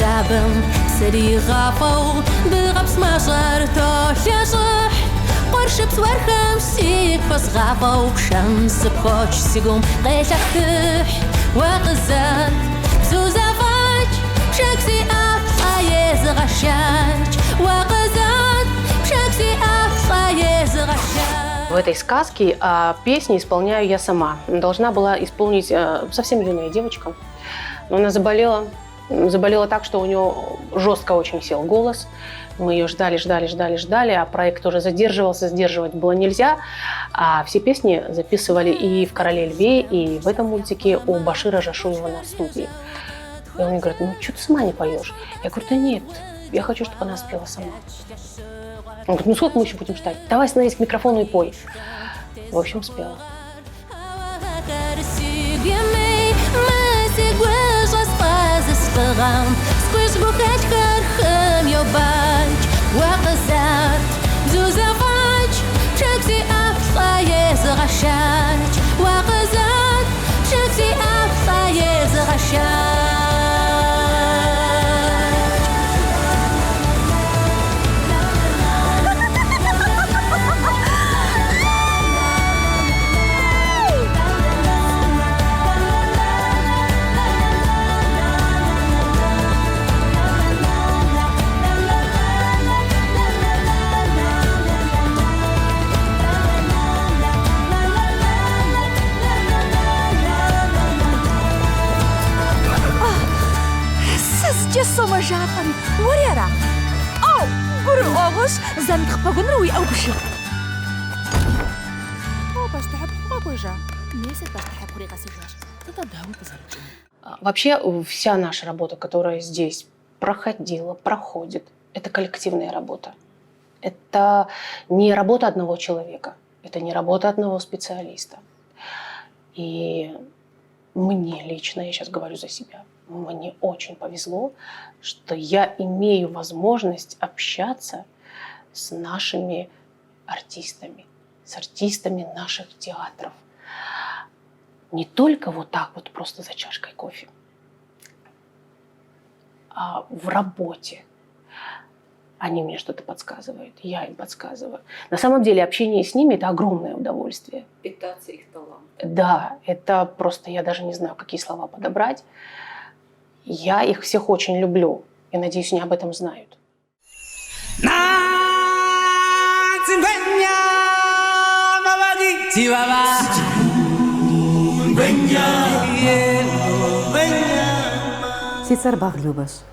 سابم سري غافو بغبس ما صارتو لصح قرش بسوار خمسي فس غافو بشمس بخوش سيقوم قيشختح وغزات زوزافاج شكسي عايز غشاج وغزات شكسي عايز غشاج. В этой сказке песни исполняю я сама. Должна была исполнить совсем юная девочка. Но она заболела так, что у нее жестко очень сел голос. Мы ее ждали, а проект тоже задерживался, сдерживать было нельзя. А все песни записывали и в «Короле льве», и в этом мультике у Башира Жашуева на студии. И он мне говорит: ну что ты сама не поешь? Я говорю: да нет, я хочу, чтобы она спела сама. Он говорит: ну сколько мы еще будем ждать? Давай становись к микрофону и пой. В общем, спела. Жапан, وريرا. أو قرر أغش زنخ بقنروي أو بشر. أو بس تحب قبوجا. نيسة بس تحب قريقة سجاج. تتدهون بزرج. Вообще вся наша работа, которая здесь проходит, это коллективная работа. Это не работа одного человека, это не работа одного специалиста. И мне лично, я сейчас говорю за себя, мне очень повезло, что я имею возможность общаться с нашими артистами, с артистами наших театров. Не только вот так вот просто за чашкой кофе, а в работе. Они мне что-то подсказывают, я им подсказываю. На самом деле общение с ними – это огромное удовольствие. Питаться их талантом. Да, это просто, я даже не знаю, какие слова подобрать. Я их всех очень люблю и, надеюсь, они об этом знают. Сицар баглюбас.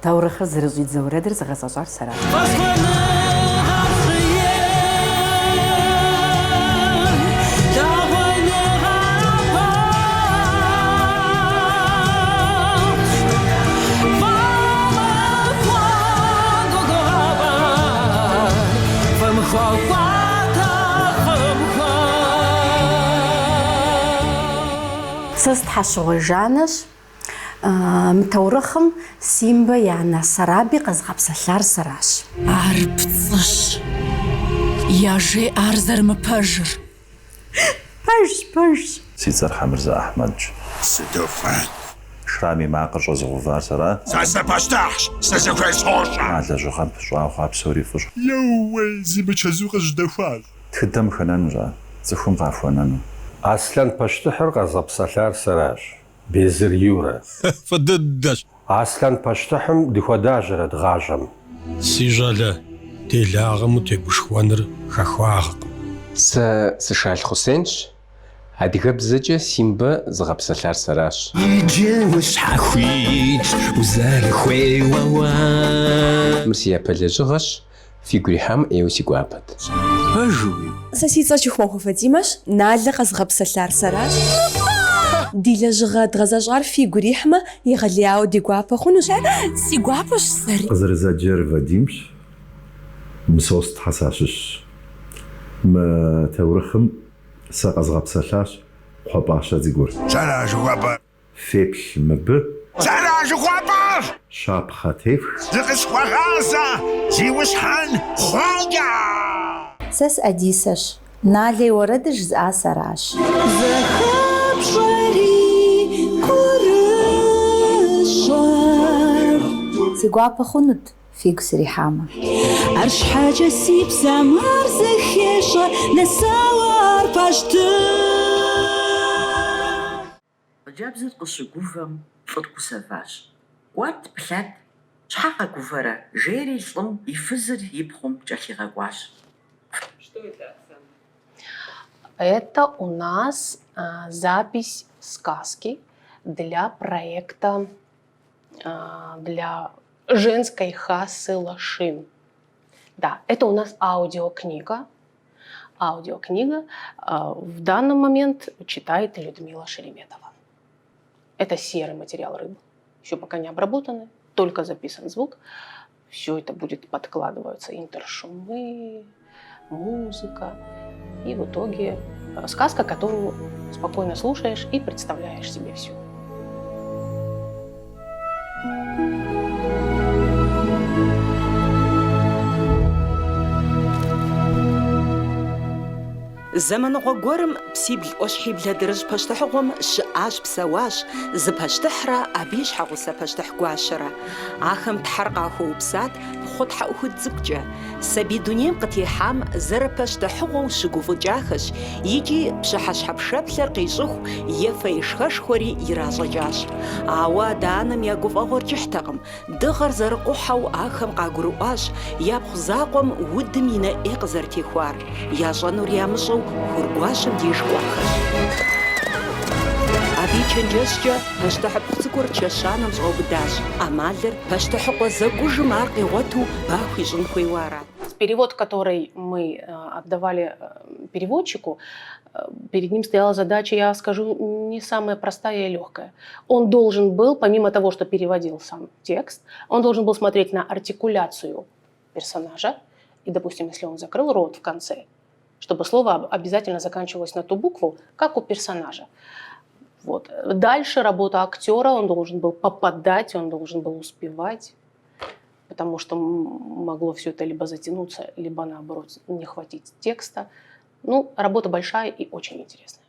Таурахар зарезует зауредер загасажар сара. Саст хашугъижанэщ мытаурыхъым Симбэ я нэ Сараби къэзгъэпсэлъар сэращ. Ар пцӏыщ. Я жеӏар зэрымыпэжыр. Пэж. Си цӏэр Хьэмырзэ Ахьмэдщ. Сыдофэн. Шрами макъыр щӏэзыгъэувар сэрэ. Сэ сыпэщтыхьщ, сэ зыхуесхъуощӏэ. А лэжьыгъэм пщӏа хъуа псори фӏыщ. Еууей, зимычэзу къызжьэдэхуар. Тхыдэм хэнэнущ, цӏыхум къахуэнэну. Аслъэн пащтыхьыр къэзгъэпсэлъар сэращ. Безыр Юрэ. Фыдыдэщ. Аслъэн пащтыхьым дыхуэдажьэрэ дгъажьэм. Си щӏалэ, делагъэм утегушхуэныр хэхуагъкъым. Сэ сышал Хусенщ. Адыгэбзэкӏэ Симбэ зыгъэпсэлъар сэращ. Иджы ущхьэхуит, узэрыхуейуэуа. Мыр си япэ лэжьыгъэщ, фигурихьэм ӏейуэ си гуапэт. Пэжуи. Сэ си цӏэ Чухмахуэ Фатимэщ. Налэ къэзгъэпсэлъар сэращ. Ди лэжьыгъэ дгъэзэщӏар фигурихьмэ, игъэлеяуэ ди гуапэ хъунущ. Си гуапэщ сэри. Къызэрызэджэр Вадимщ. Мы сос тхьэсащыщ. Мы таурыхъым сэ къэзгъэпсэлъащ Кхъуэпӏащэ зыгуэр. Сэра жыхуэпӏэр. Феплъ мыбы. Сэра жыхуэпӏэр. Шапхъэ тефх. Зыкъысхуэгъазэ, зиущхьэн хъуаджэ. Сэ сыӏэдисэщ. Налэ уэрэдыр жызыӏа сэращ. Зэхэпщӏэри курыщӏэр Сигуапа хунут фигу срихама. Арш хаджа сип самар захеша насауар пашты. Джабзет къыщыгувэм фӏыр гусэващ. Гуарт плъат, щхьэ къэгувэрэ? Жери лӏым и фызыр и пхъум кӏэлъигъэкӏуащ. Это у нас запись сказки для проекта для женской хасы Лашин. Да, это у нас аудиокнига. Аудиокнига в данный момент читает Людмила Шереметова. Это серый материал рыбы. Еще пока не обработаны, только записан звук. Все это будет подкладываться интершумы, музыка. И в итоге сказка, которую спокойно слушаешь и представляешь себе все. زمنغو غورم بسيبل أشحي بلادرج باشتحغم شقاش بسواش زباشتحرا أبيش حغوسا باشتح قواشرا آخم تحرقا هو بسات بخود حقوهد زبجة سبي دنيم قتيحام زر باشتحغو شقوفو جاخش يجي بشحش حبشبلر قيشوخ يفايشخش خوري يراجا جاش آوا دانم يقوف أغور جحتغم دغر زرقوحو آخم قاقرواش يابخ زاقوم ودمينا إقزر تيخوار ياجانو ريامشو خورقواشم ديش قواخش أبي چنجسجا باشتحب خزقور چشانم زغوبداش أمالر باشتحقو زقوج مارقي غوتو باخوي جنخوي وارا. Перевод, который мы отдавали переводчику, перед ним стояла задача, я скажу, не самая простая и легкая. Он должен был, помимо того, что переводил сам текст, он должен был смотреть на артикуляцию персонажа. И, допустим, если он закрыл рот в конце, чтобы слово обязательно заканчивалось на ту букву, как у персонажа. Вот. Дальше работа актера, он должен был попадать, он должен был успевать, потому что могло все это либо затянуться, либо, наоборот, не хватить текста. Ну, работа большая и очень интересная.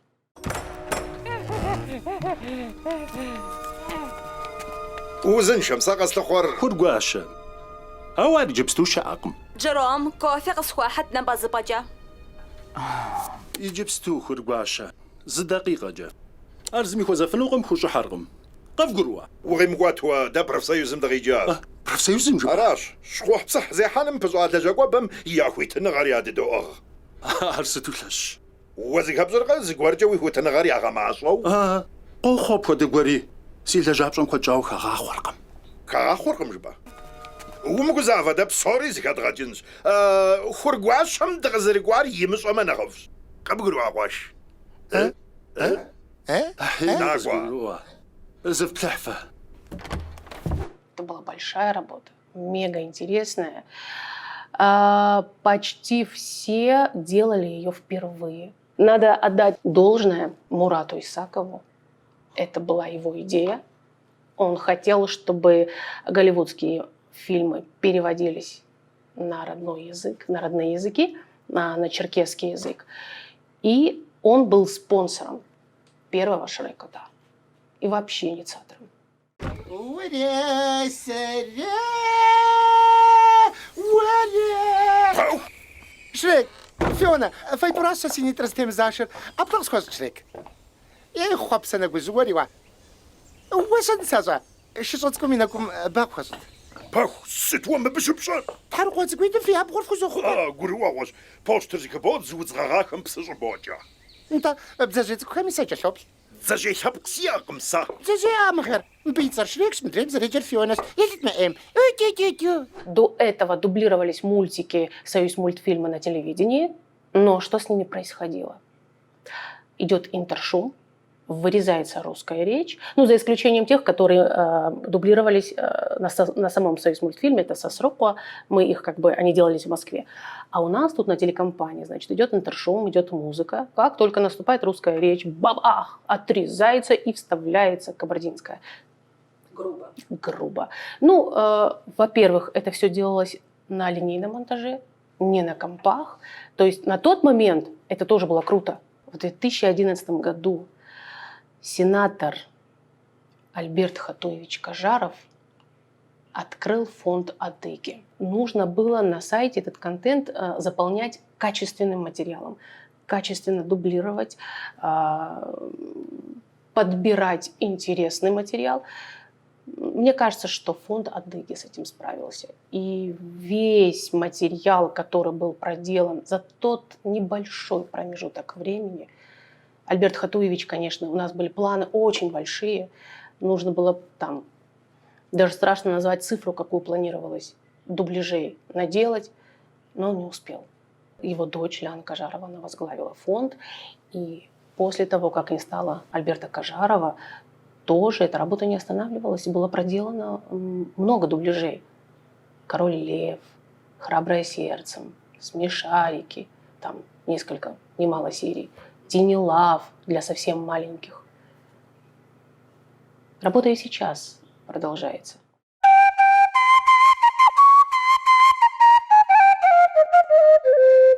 وزن شمسة قصدخور خورقواشا أواد جبستو شاقم جروم كوفي قصخوا حد نبازي بجا يجبستو خورقواشا زي دقيقة جا أرزمي خوزا فنوقم خوشو حرقم قف قروا وغيم قواتوا دا بروفسيوزم دغيجا بروفسيوزم جو أراش شخوح بصح زي حالم بزوات لجاقوا بم ياخوي تنغاري عدد أغ أرسطو لش وزيك هبزرقا زيقوار جوي هو تنغاري أغا معصو قو خوب خود قواري سيل جابشون خود جاو كاغا خورقم كاغا خورقم جبا ومقو زعفا دا بصوري زيك هدغا جنس خورقواش هم دغزرقوار يمس وما نغفز قبقروا أغواش Это была большая работа, мега интересная. Почти все делали ее впервые. Надо отдать должное Мурату Исакову. Это была его идея. Он хотел, чтобы голливудские фильмы переводились на родной язык, на родные языки, на черкесский язык. И он был спонсором первого Шрека, да. И вообще инициатором. Шрек, Фиона, фай просто синит растем зашер, а просто ход Шрек. Я хопса на гузуарева. Уэсэн саза, шизотско минакум бабхас. Пах, ситвам бешупшан. Тархоц гуйда фи абгор фузоху. Гуруаваш, постерзика бод зуцрарахам псажбоджа. Та бзажет комиссача шоп. Зажей хабксиакм са. Зажей амхер. Бийцар Шрек смотрим за речер Фионас. Едет на М. До этого дублировались мультики «Союз мультфильма» на телевидении, но что с ними происходило? Идет интершум, вырезается русская речь, ну, за исключением тех, которые дублировались на самом «Союз мультфильме», это Сосропа, мы их они делались в Москве. А у нас тут на телекомпании, значит, идет интершум, идет музыка. Как только наступает русская речь, бабах, отрезается и вставляется кабардинская. Грубо. Ну, во-первых, это все делалось на линейном монтаже, не на компах. То есть на тот момент это тоже было круто. В 2011 году сенатор Альберт Хатуевич Кажаров открыл фонд Адыги. Нужно было на сайте этот контент заполнять качественным материалом, качественно дублировать, подбирать интересный материал. Мне кажется, что фонд Адыги с этим справился. И весь материал, который был проделан за тот небольшой промежуток времени, Альберт Хатуевич, конечно, у нас были планы очень большие. Нужно было там, даже страшно назвать цифру, какую планировалось, дубляжей наделать, но он не успел. Его дочь Ляна Кажарова, она возглавила фонд. И после того, как не стало Альберта Кажарова, тоже эта работа не останавливалась. И было проделано много дубляжей. «Король лев», «Храброе сердцем», «Смешарики», там немало серий. «Тини Лав» для совсем маленьких. Работа и сейчас продолжается.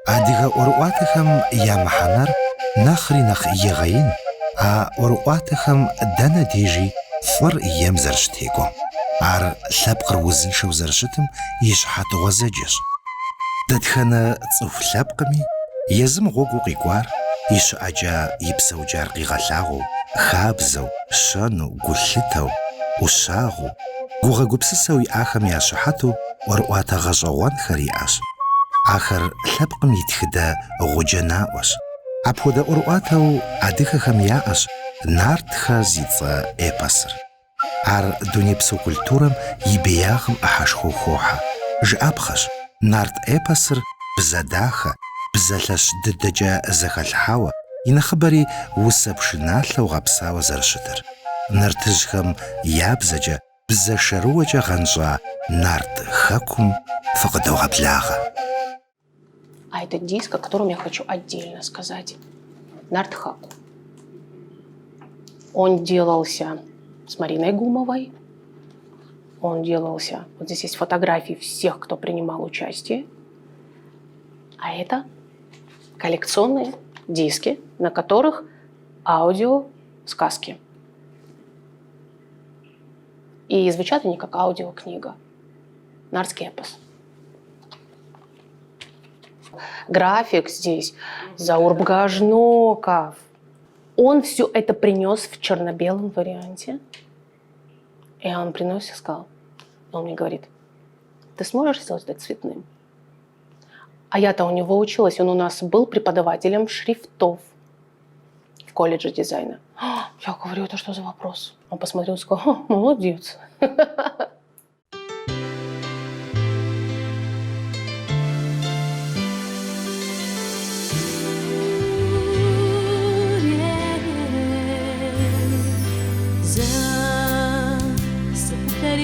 Адыгэ ӏорыӏуатэхэм ямыхьэнэр нэхъри нэхъ егъэин, а ӏорыӏуатэхэм дэнэ дежи фӏыр ем зэрыщытекӏуэм. Ар лъэпкъыр узыншэу зэрыщытым и щхьэтыгъуэ зэджэщ. Дэтхэнэ цӏыху лъэпкъми езым гъуэгу къикӏуар и щыӏэкӏэ и псэуджар къигъэлъагъуэу, хабзэу, щэну, гулъытэу, ӏущагъыу, гугъэгупсысэу иӏахэм ящыхьэту ӏуэрыӏуатэ гъэщӏэгъуэнхэр иӏэщ. Ахэр лъэпкъым и тхыдэ гъуджэнаӏуэщ. Апхуэдэ ӏуэрыӏуатэу адыгэхэм яӏэщ нартхэ зи цӏэ эпосыр. Ар дунейпсо культурэм и беягъым ӏыхьэшхуэу хохьэ. Жыӏэпхъэщ, нарт эпосыр бзэ дахэ, бзэ лъэщ дыдэкӏэ зэхэлъхьауэ, и нэхъыбэри усэ пшыналъэу гъэпсауэ зэрыщытыр. Нартыжьхэм я бзэкӏэ, бзэ шэрыуэкӏэ гъэнщӏа нарт хэкум фыкъыдогъэблагъэ. А это диск, о котором я хочу отдельно сказать. Нарт Хаку. Он делался с Мариной Гумовой. Он делался... Вот здесь есть фотографии всех, кто принимал участие. А это коллекционные диски, на которых аудиосказки. И звучат они как аудиокнига. Нартский эпос. График здесь, Заур Бгажноков. Он все это принес в черно-белом варианте. И он приносит и сказал, он мне говорит, ты сможешь сделать это цветным? А я-то у него училась, он у нас был преподавателем шрифтов в колледже дизайна. Я говорю, это что за вопрос? Он посмотрел и сказал, молодец.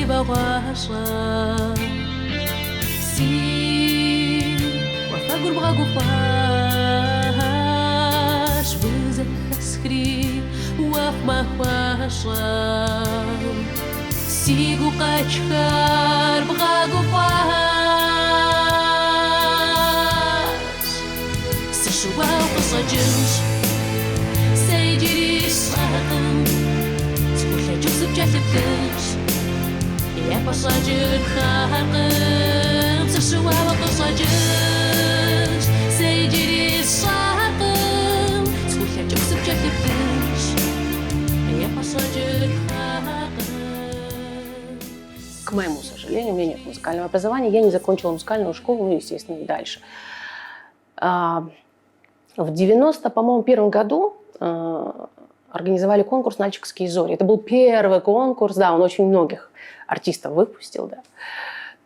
بغاشا سي وفاقر بغاقو فاش بوزك خسكري وف ما فاشا سيقو قاچخار بغاقو فاش سشوا وقصة جنش سيجري الصاقم تقول جوزب جاتب كنش يا بصاجر خاقم سشوا وقصاجر سيجري الصاقم تقول جوزب جاتب كنش يا بصاجر خاقم. К моему сожалению, у меня нет музыкального образования. Я не закончила музыкальную школу, ну, естественно, и дальше. В 91 году организовали конкурс «Нальчиковские зори». Это был первый конкурс, да, он очень многих артистов выпустил, да.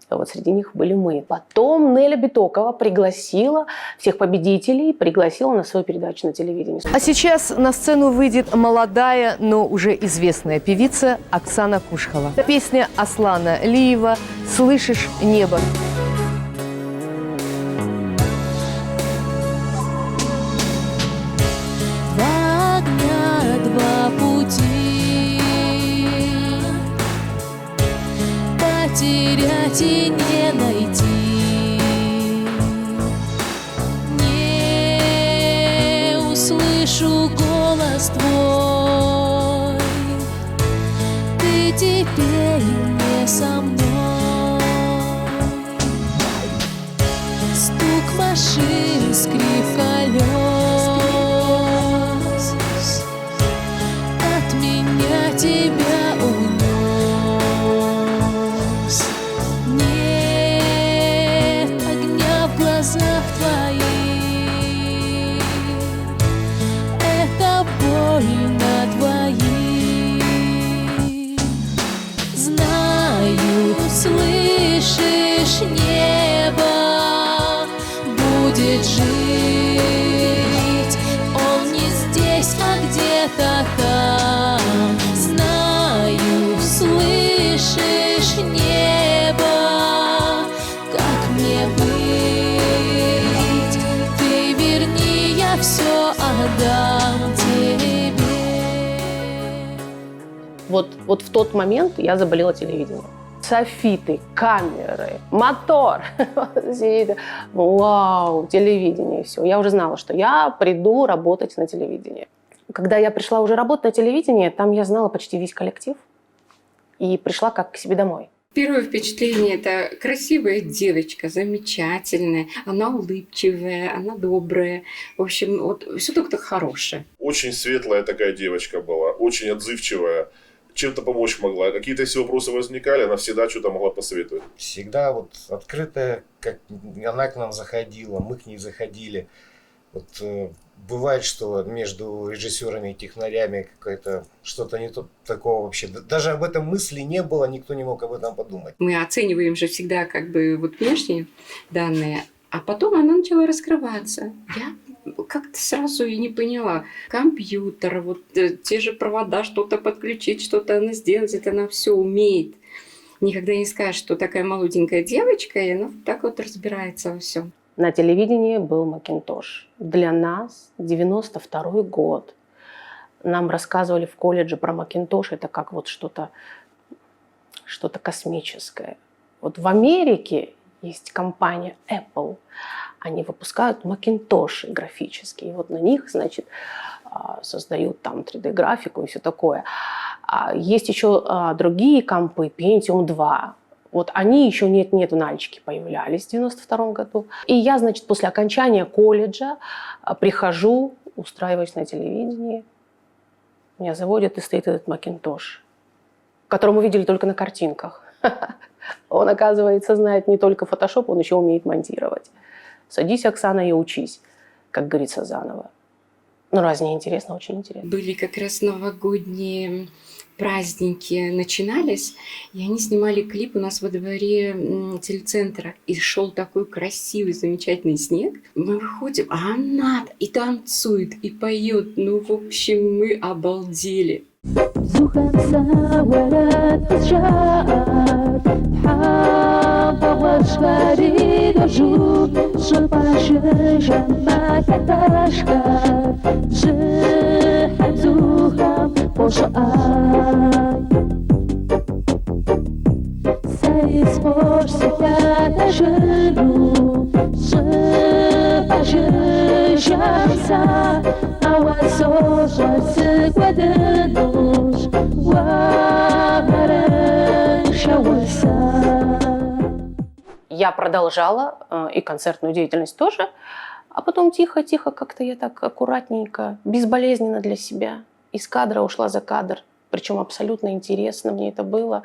Вот среди них были мы. Потом Неля Битокова пригласила всех победителей, пригласила на свою передачу на телевидении. А сейчас на сцену выйдет молодая, но уже известная певица Оксана Кушхова. Песня Аслана Лиева «Слышишь небо». Потерять и не найти, не услышу голос твой, ты теперь не со мной. стук машин, скрип колес. От меня тебя унес. Нет огня в глазах твоих. Это боль на двоих. Знаю, слышишь, небо будет жить. Он не здесь, а где-то там. Знаю, слышишь, небо, как мне быть? Ты верни, я все отдам тебе. Вот в тот момент я заболела телевидением. Софиты, камеры, мотор. Вау, телевидение, все. Я уже знала, что я приду работать на телевидении. Когда я пришла уже работать на телевидении, там я знала почти весь коллектив. И пришла как к себе домой. Первое впечатление – это красивая девочка, замечательная, она улыбчивая, она добрая. В общем, вот все только хорошее. Очень светлая такая девочка была, очень отзывчивая. Чем-то помочь могла. Какие-то если вопросы возникали, она всегда что-то могла посоветовать. Всегда вот открытая, как она к нам заходила, мы к ней заходили. Вот бывает, что между режиссерами и технарями какое-то что-то не то такого вообще. Даже об этом мысли не было, никто не мог об этом подумать. Мы оцениваем же всегда как бы вот внешние данные, а потом она начала раскрываться. Я как-то сразу и не поняла. Компьютер, вот те же провода, что-то подключить, что-то она сделать, это она все умеет. Никогда не скажешь, что такая молоденькая девочка, и она вот так вот разбирается во всем. На телевидении был Макинтош. Для нас 92-й год. Нам рассказывали в колледже про Макинтош. Это как вот что-то космическое. Вот в Америке есть компания Apple. Они выпускают Макинтоши графические. И вот на них, значит, создают там 3D-графику и все такое. Есть еще другие компы, Pentium 2. Вот они еще нет в Нальчике появлялись в 92 году. И я, значит, после окончания колледжа прихожу, устраиваюсь на телевидении. Меня заводят, и стоит этот Макинтош, который мы видели только на картинках. Он, оказывается, знает не только фотошоп, он еще умеет монтировать. Садись, Оксана, и учись, как говорится, заново. Ну, раз не интересно, очень интересно. Были как раз новогодние праздники начинались, и они снимали клип у нас во дворе телецентра. И шел такой красивый, замечательный снег. Мы выходим, а она и танцует, и поет. Ну, в общем, мы обалдели. Я продолжала и концертную деятельность тоже, а потом тихо-тихо, как-то я так аккуратненько, безболезненно для себя. Из кадра ушла за кадр, причем абсолютно интересно мне это было.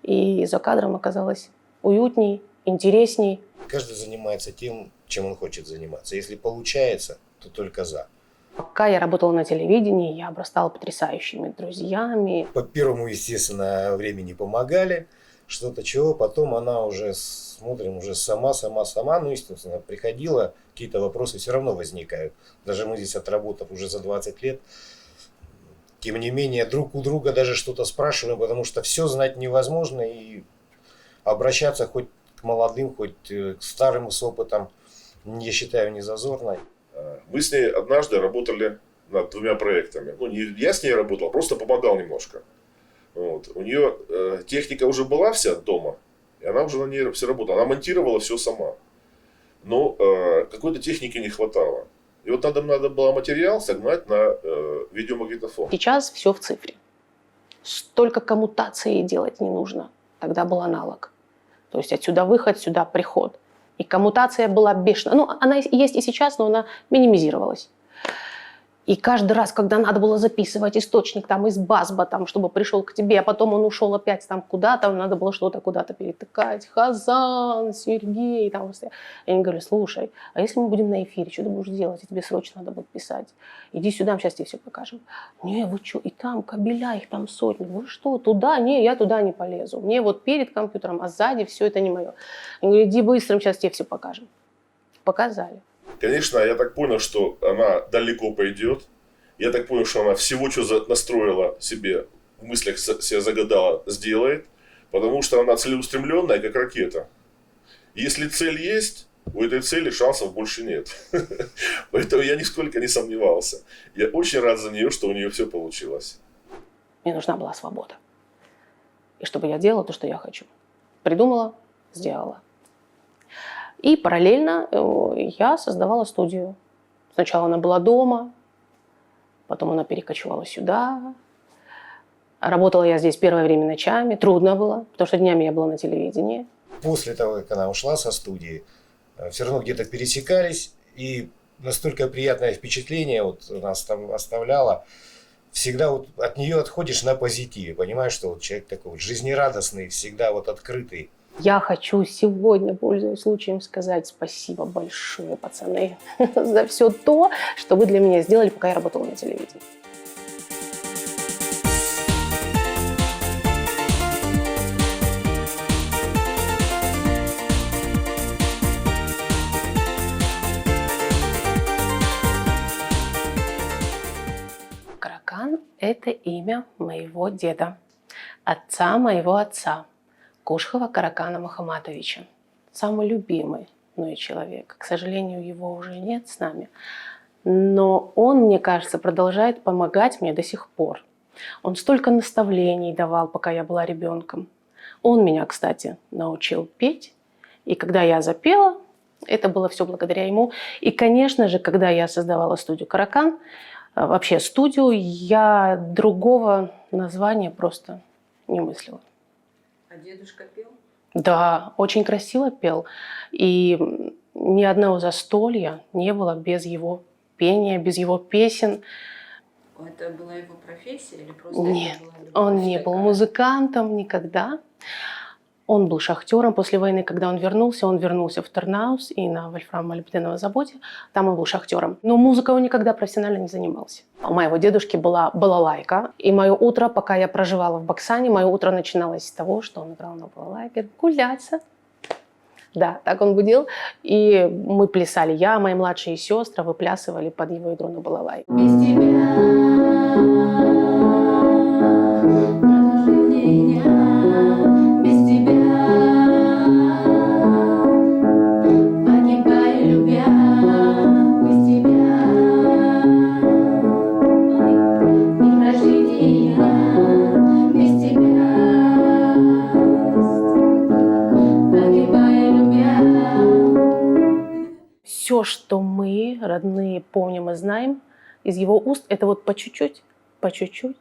И за кадром оказалось уютней, интересней. Каждый занимается тем, чем он хочет заниматься. Если получается, то только за. Пока я работала на телевидении, я обрастала потрясающими друзьями. По первому, естественно, времени помогали, что-то чего, потом она уже, смотрим, уже сама, ну, естественно, приходила, какие-то вопросы все равно возникают. Даже мы здесь отработав уже за 20 лет, тем не менее, друг у друга даже что-то спрашиваем, потому что все знать невозможно, и обращаться хоть к молодым, хоть к старым с опытом, я считаю, не зазорно. Мы с ней однажды работали над 2 проектами. Ну, не я с ней работал, просто помогал немножко. Вот. У нее техника уже была вся дома, и она уже на ней все работала. Она монтировала все сама. Но какой-то техники не хватало. И вот надо было материал согнать на видеомагнитофон. Сейчас все в цифре. Столько коммутации делать не нужно. Тогда был аналог. То есть отсюда выход, сюда приход. И коммутация была бешеная. Ну, она есть и сейчас, но она минимизировалась. И каждый раз, когда надо было записывать источник там, из Басба, там, чтобы пришел к тебе, а потом он ушел опять там, куда-то, надо было что-то куда-то перетыкать. Хазан, Сергей. Там. Я им говорю, слушай, а если мы будем на эфире, что ты будешь делать? И тебе срочно надо будет писать. Иди сюда, мы сейчас тебе все покажем. Не, вы что, и там кабеля, их там сотни. Вы что, туда? Не, я туда не полезу. Мне вот перед компьютером, а сзади все это не мое. Я говорю, иди быстро, сейчас тебе все покажем. Показали. Конечно, я так понял, что она далеко пойдет. Я так понял, что она всего, что настроила себе, в мыслях себе загадала, сделает. Потому что она целеустремленная, как ракета. Если цель есть, у этой цели шансов больше нет. Поэтому я нисколько не сомневался. Я очень рад за нее, что у нее все получилось. Мне нужна была свобода. И чтобы я делала то, что я хочу. Придумала, сделала. И параллельно я создавала студию. Сначала она была дома, потом она перекочевала сюда. Работала я здесь первое время ночами. Трудно было, потому что днями я была на телевидении. После того, как она ушла со студии, все равно где-то пересекались. И настолько приятное впечатление вот нас там оставляло. Всегда вот от нее отходишь на позитиве. Понимаешь, что вот человек такой вот жизнерадостный, всегда вот открытый. Я хочу сегодня, пользуясь случаем, сказать спасибо большое, пацаны, за все то, что вы для меня сделали, пока я работала на телевидении. Каракан – это имя моего деда, отца моего отца. Кушхова Каракана Мухаматовича. Самый любимый мной человек. К сожалению, его уже нет с нами. Но он, мне кажется, продолжает помогать мне до сих пор. Он столько наставлений давал, пока я была ребенком. Он меня, кстати, научил петь. И когда я запела, это было все благодаря ему. И, конечно же, когда я создавала студию «Каракан», вообще студию, я другого названия просто не мыслила. А дедушка пел? Да, очень красиво пел. И ни одного застолья не было без его пения, без его песен. Это была его профессия или просто? Нет, он не был музыкантом никогда. Он был шахтером после войны. Когда он вернулся в Тернаус и на вольфрамно-молибденовом заводе. Там он был шахтером. Но музыкой он никогда профессионально не занимался. У моего дедушки была балалайка. И мое утро, пока я проживала в Баксане, мое утро начиналось с того, что он играл на балалайке. Гуляться. Да, так он будил. И мы плясали. Я, мои младшие сестры выплясывали под его игру на балалайке. Без Все, что мы, родные, помним и знаем из его уст, это вот по чуть-чуть,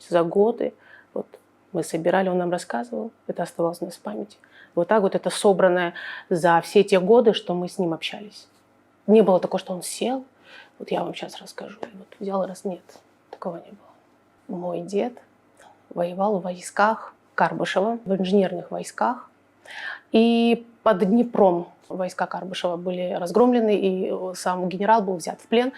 за годы. Вот мы собирали, он нам рассказывал, это оставалось у нас в памяти. Вот так вот это собранное за все те годы, что мы с ним общались. Не было такого, что он сел, вот я вам сейчас расскажу, и вот взял и раз. Нет, такого не было. Мой дед воевал в войсках Карбышева, в инженерных войсках. И под Днепром войска Карбышева были разгромлены, и сам генерал был взят в плен.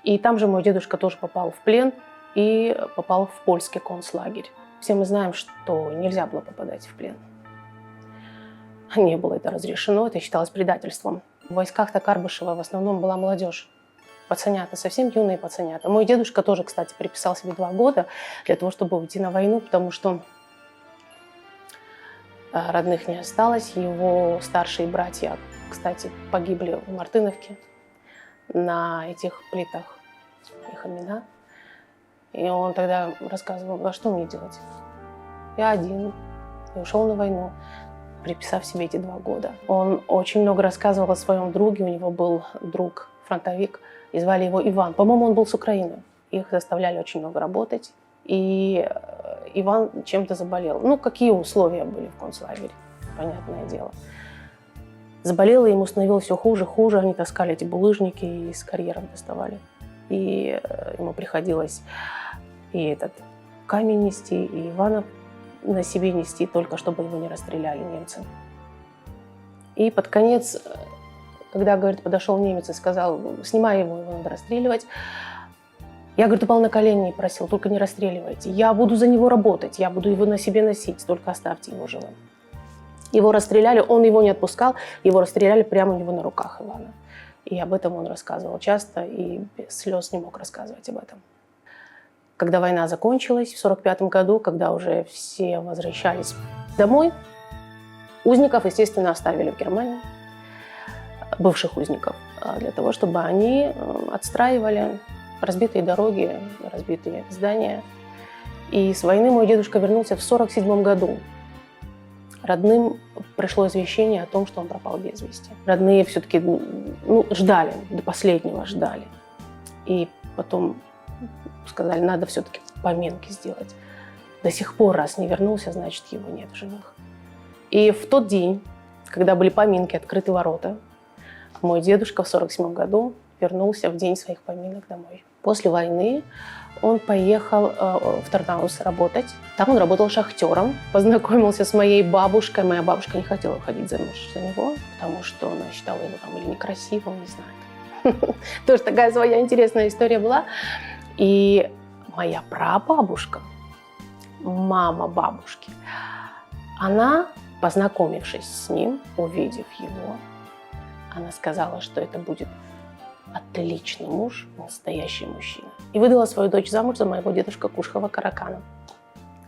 И там же мой дедушка тоже попал в плен и попал в польский концлагерь. Все мы знаем, что нельзя было попадать в плен. Не было это разрешено, это считалось предательством. В войсках-то Карбышева в основном была молодежь. Пацанята, совсем юные пацанята. Мой дедушка тоже, кстати, приписал себе 2 года для того, чтобы уйти на войну, потому что родных не осталось. Его старшие братья, кстати, погибли в Мартыновке на этих плитах, их имена. И он тогда рассказывал, а что мне делать? Я один, и ушел на войну, приписав себе эти 2 года. Он очень много рассказывал о своем друге, у него был друг-фронтовик, и звали его Иван. По-моему, он был с Украины. Их заставляли очень много работать. И Иван чем-то заболел. Ну, какие условия были в концлагере, понятное дело. Заболела, ему становилось все хуже, хуже. Они таскали эти булыжники и из карьеров доставали. И ему приходилось и этот камень нести, и Ивана на себе нести, только чтобы его не расстреляли немцы. И под конец, когда, говорит, подошел немец и сказал: снимай его надо расстреливать, я, говорит, упал на колени и просил: только не расстреливайте, я буду за него работать, я буду его на себе носить, только оставьте его живым. Его расстреляли, он его не отпускал, его расстреляли прямо у него на руках Ивана. И об этом он рассказывал часто, и без слез не мог рассказывать об этом. Когда война закончилась в 1945 году, когда уже все возвращались домой, узников, естественно, оставили в Германии, бывших узников, для того, чтобы они отстраивали разбитые дороги, разбитые здания. И с войны мой дедушка вернулся в 1947 году. Родным пришло извещение о том, что он пропал без вести. Родные все-таки ждали, до последнего ждали. И потом сказали: надо все-таки поминки сделать. До сих пор, раз не вернулся, значит, его нет в живых. И в тот день, когда были поминки, открыты ворота, мой дедушка в 1947 году вернулся в день своих поминок домой. После войны он поехал в Тарнаус работать. Там он работал шахтером, познакомился с моей бабушкой. Моя бабушка не хотела выходить замуж за него, потому что она считала его там или некрасивым, не знаю. Тоже такая своя интересная история была. И моя прабабушка, мама бабушки, она, познакомившись с ним, увидев его, она сказала, что это будет отличный муж, настоящий мужчина. И выдала свою дочь замуж за моего дедушку Кушхова Каракана.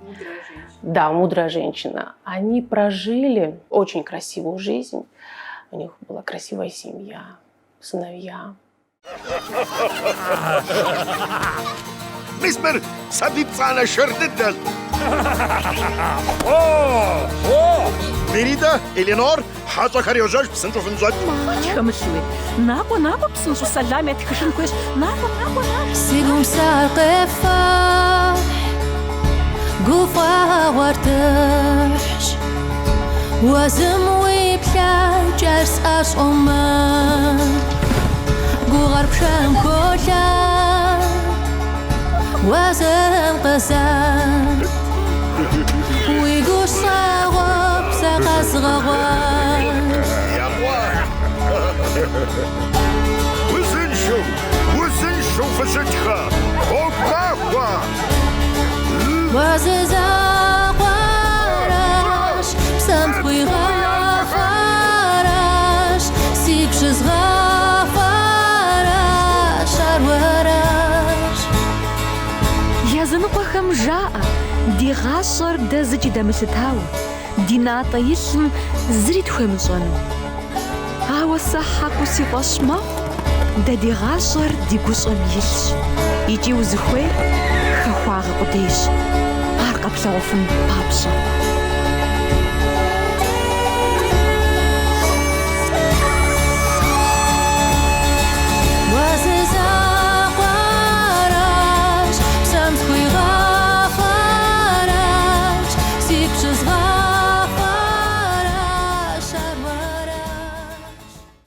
Мудрая женщина. Да, мудрая женщина. Они прожили очень красивую жизнь. У них была красивая семья, сыновья. Мистер Сабипцана Шердиддал. Мерида, Эленор, حاضر يا جورج بس نشوف نزود خمسوي نابو بسنشو سلامة تخشن كويس نابو سيقوم ساقفة قوفا ورتش وزموي بلا جرس أش أمان قو غرب شام كولا وزم قزان ويقو صاغب ساقز غوان وزنشو فشتخا وقاقوا وززا قارش سمخوي غافارش سيكشز غافارش أرورش يزنقوخم جاء دي غاشر دزجي دمشتاو دي ناطا يشم زريت خمجن هاو الصحة كوسي طشمة دا دي غاشر دي قوشم يش يجي وزخوي خخواغ قديش هارقب لغفن بابشا